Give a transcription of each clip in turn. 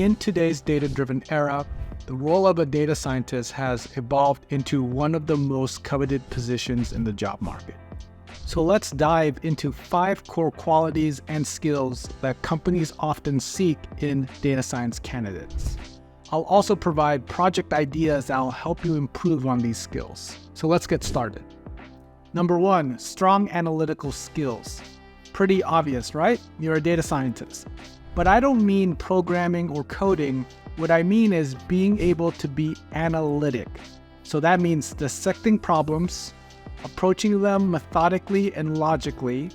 In today's data-driven era, the role of a data scientist has evolved into one of the most coveted positions in the job market. So let's dive into 5 core qualities and skills that companies often seek in data science candidates. I'll also provide project ideas that will help you improve on these skills. So let's get started. Number 1, strong analytical skills. Pretty obvious, right? You're a data scientist. But I don't mean programming or coding. What I mean is being able to be analytic. So that means dissecting problems, approaching them methodically and logically,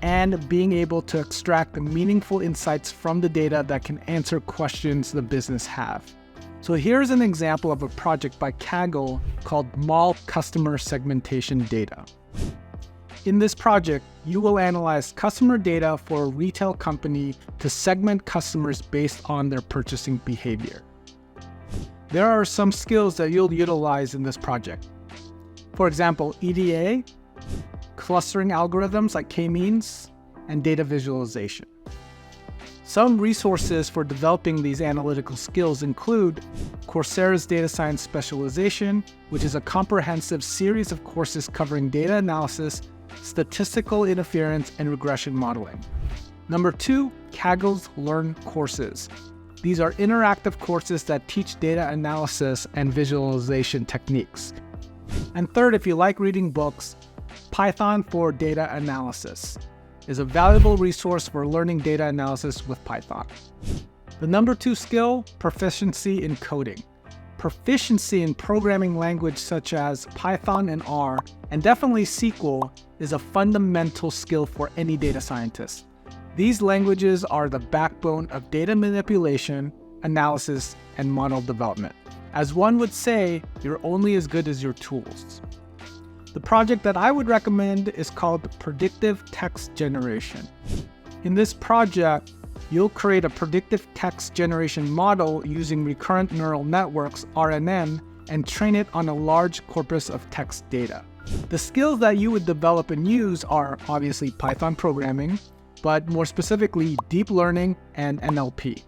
and being able to extract meaningful insights from the data that can answer questions the business have. So here's an example of a project by Kaggle called Mall Customer Segmentation Data. In this project, you will analyze customer data for a retail company to segment customers based on their purchasing behavior. There are some skills that you'll utilize in this project. For example, EDA, clustering algorithms like k-means, and data visualization. Some resources for developing these analytical skills include Coursera's Data Science Specialization, which is a comprehensive series of courses covering data analysis, statistical interference, and regression modeling. Number 2, Kaggle's Learn courses. These are interactive courses that teach data analysis and visualization techniques. And third, if you like reading books, Python for Data Analysis is a valuable resource for learning data analysis with Python. The number 2 skill, proficiency in coding. Proficiency in programming language such as Python and R, and definitely SQL, is a fundamental skill for any data scientist. These languages are the backbone of data manipulation, analysis, and model development. As one would say, you're only as good as your tools. The project that I would recommend is called Predictive Text Generation. In this project, you'll create a predictive text generation model using recurrent neural networks, RNN, and train it on a large corpus of text data. The skills that you would develop and use are obviously Python programming, but more specifically deep learning and NLP.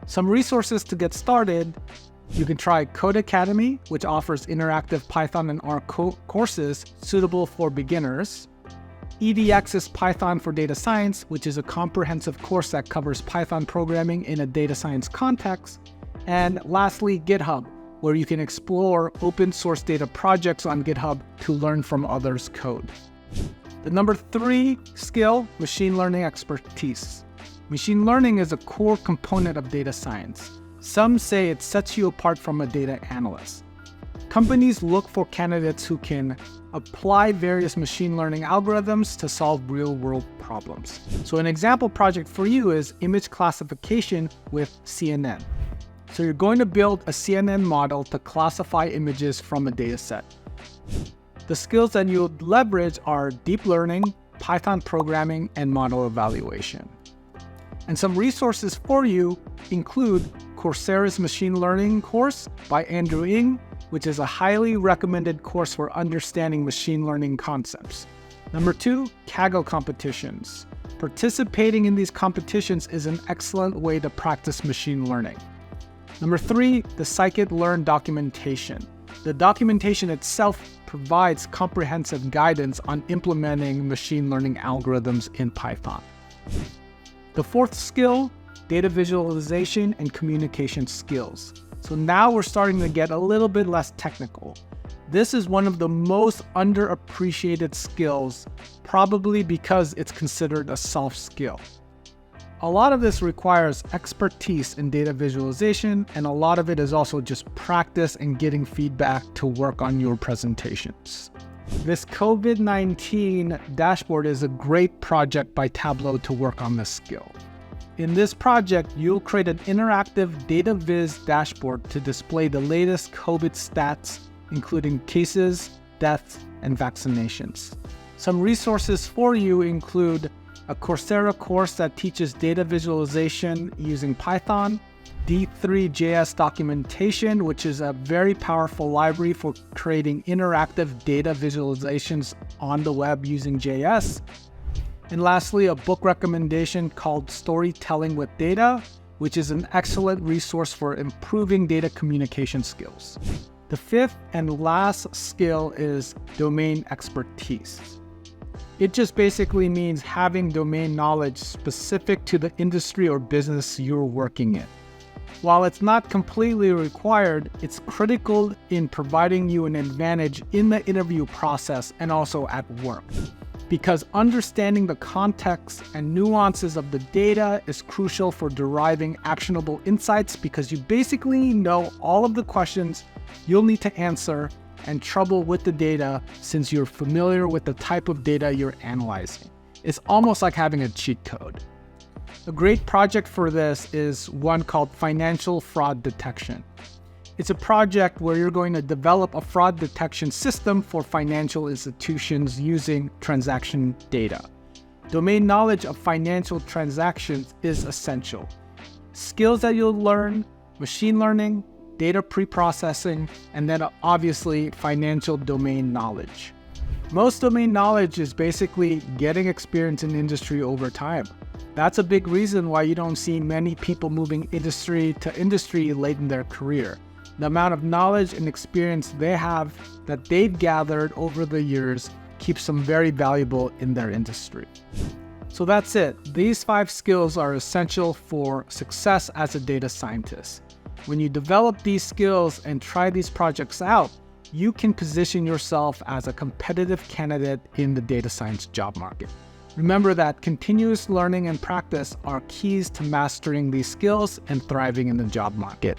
Some resources to get started: you can try Code Academy, which offers interactive Python and R courses suitable for beginners. EDX's Python for Data Science, which is a comprehensive course that covers Python programming in a data science context. And lastly, GitHub, where you can explore open source data projects on GitHub to learn from others' code. The number 3 skill, machine learning expertise. Machine learning is a core component of data science. Some say it sets you apart from a data analyst. Companies look for candidates who can apply various machine learning algorithms to solve real-world problems. So an example project for you is image classification with CNN. So you're going to build a CNN model to classify images from a data set. The skills that you'll leverage are deep learning, Python programming, and model evaluation. And some resources for you include Coursera's Machine Learning course by Andrew Ng, which is a highly recommended course for understanding machine learning concepts. Number 2, Kaggle competitions. Participating in these competitions is an excellent way to practice machine learning. Number 3, the scikit-learn documentation. The documentation itself provides comprehensive guidance on implementing machine learning algorithms in Python. The 4th skill, data visualization and communication skills. So now we're starting to get a little bit less technical. This is one of the most underappreciated skills, probably because it's considered a soft skill. A lot of this requires expertise in data visualization, and a lot of it is also just practice and getting feedback to work on your presentations. This COVID-19 dashboard is a great project by Tableau to work on this skill. In this project, you'll create an interactive data viz dashboard to display the latest COVID stats, including cases, deaths, and vaccinations. Some resources for you include a Coursera course that teaches data visualization using Python, D3JS documentation, which is a very powerful library for creating interactive data visualizations on the web using JS. And lastly, a book recommendation called Storytelling with Data, which is an excellent resource for improving data communication skills. The fifth and last skill is domain expertise. It just basically means having domain knowledge specific to the industry or business you're working in. While it's not completely required, it's critical in providing you an advantage in the interview process and also at work. Because understanding the context and nuances of the data is crucial for deriving actionable insights, because you basically know all of the questions you'll need to answer and trouble with the data since you're familiar with the type of data you're analyzing. It's almost like having a cheat code. A great project for this is one called Financial Fraud Detection. It's a project where you're going to develop a fraud detection system for financial institutions using transaction data. Domain knowledge of financial transactions is essential. Skills that you'll learn: machine learning, data pre-processing, and then obviously financial domain knowledge. Most domain knowledge is basically getting experience in industry over time. That's a big reason why you don't see many people moving industry to industry late in their career. The amount of knowledge and experience they have that they've gathered over the years keeps them very valuable in their industry. So that's it. These 5 skills are essential for success as a data scientist. When you develop these skills and try these projects out, you can position yourself as a competitive candidate in the data science job market. Remember that continuous learning and practice are keys to mastering these skills and thriving in the job market.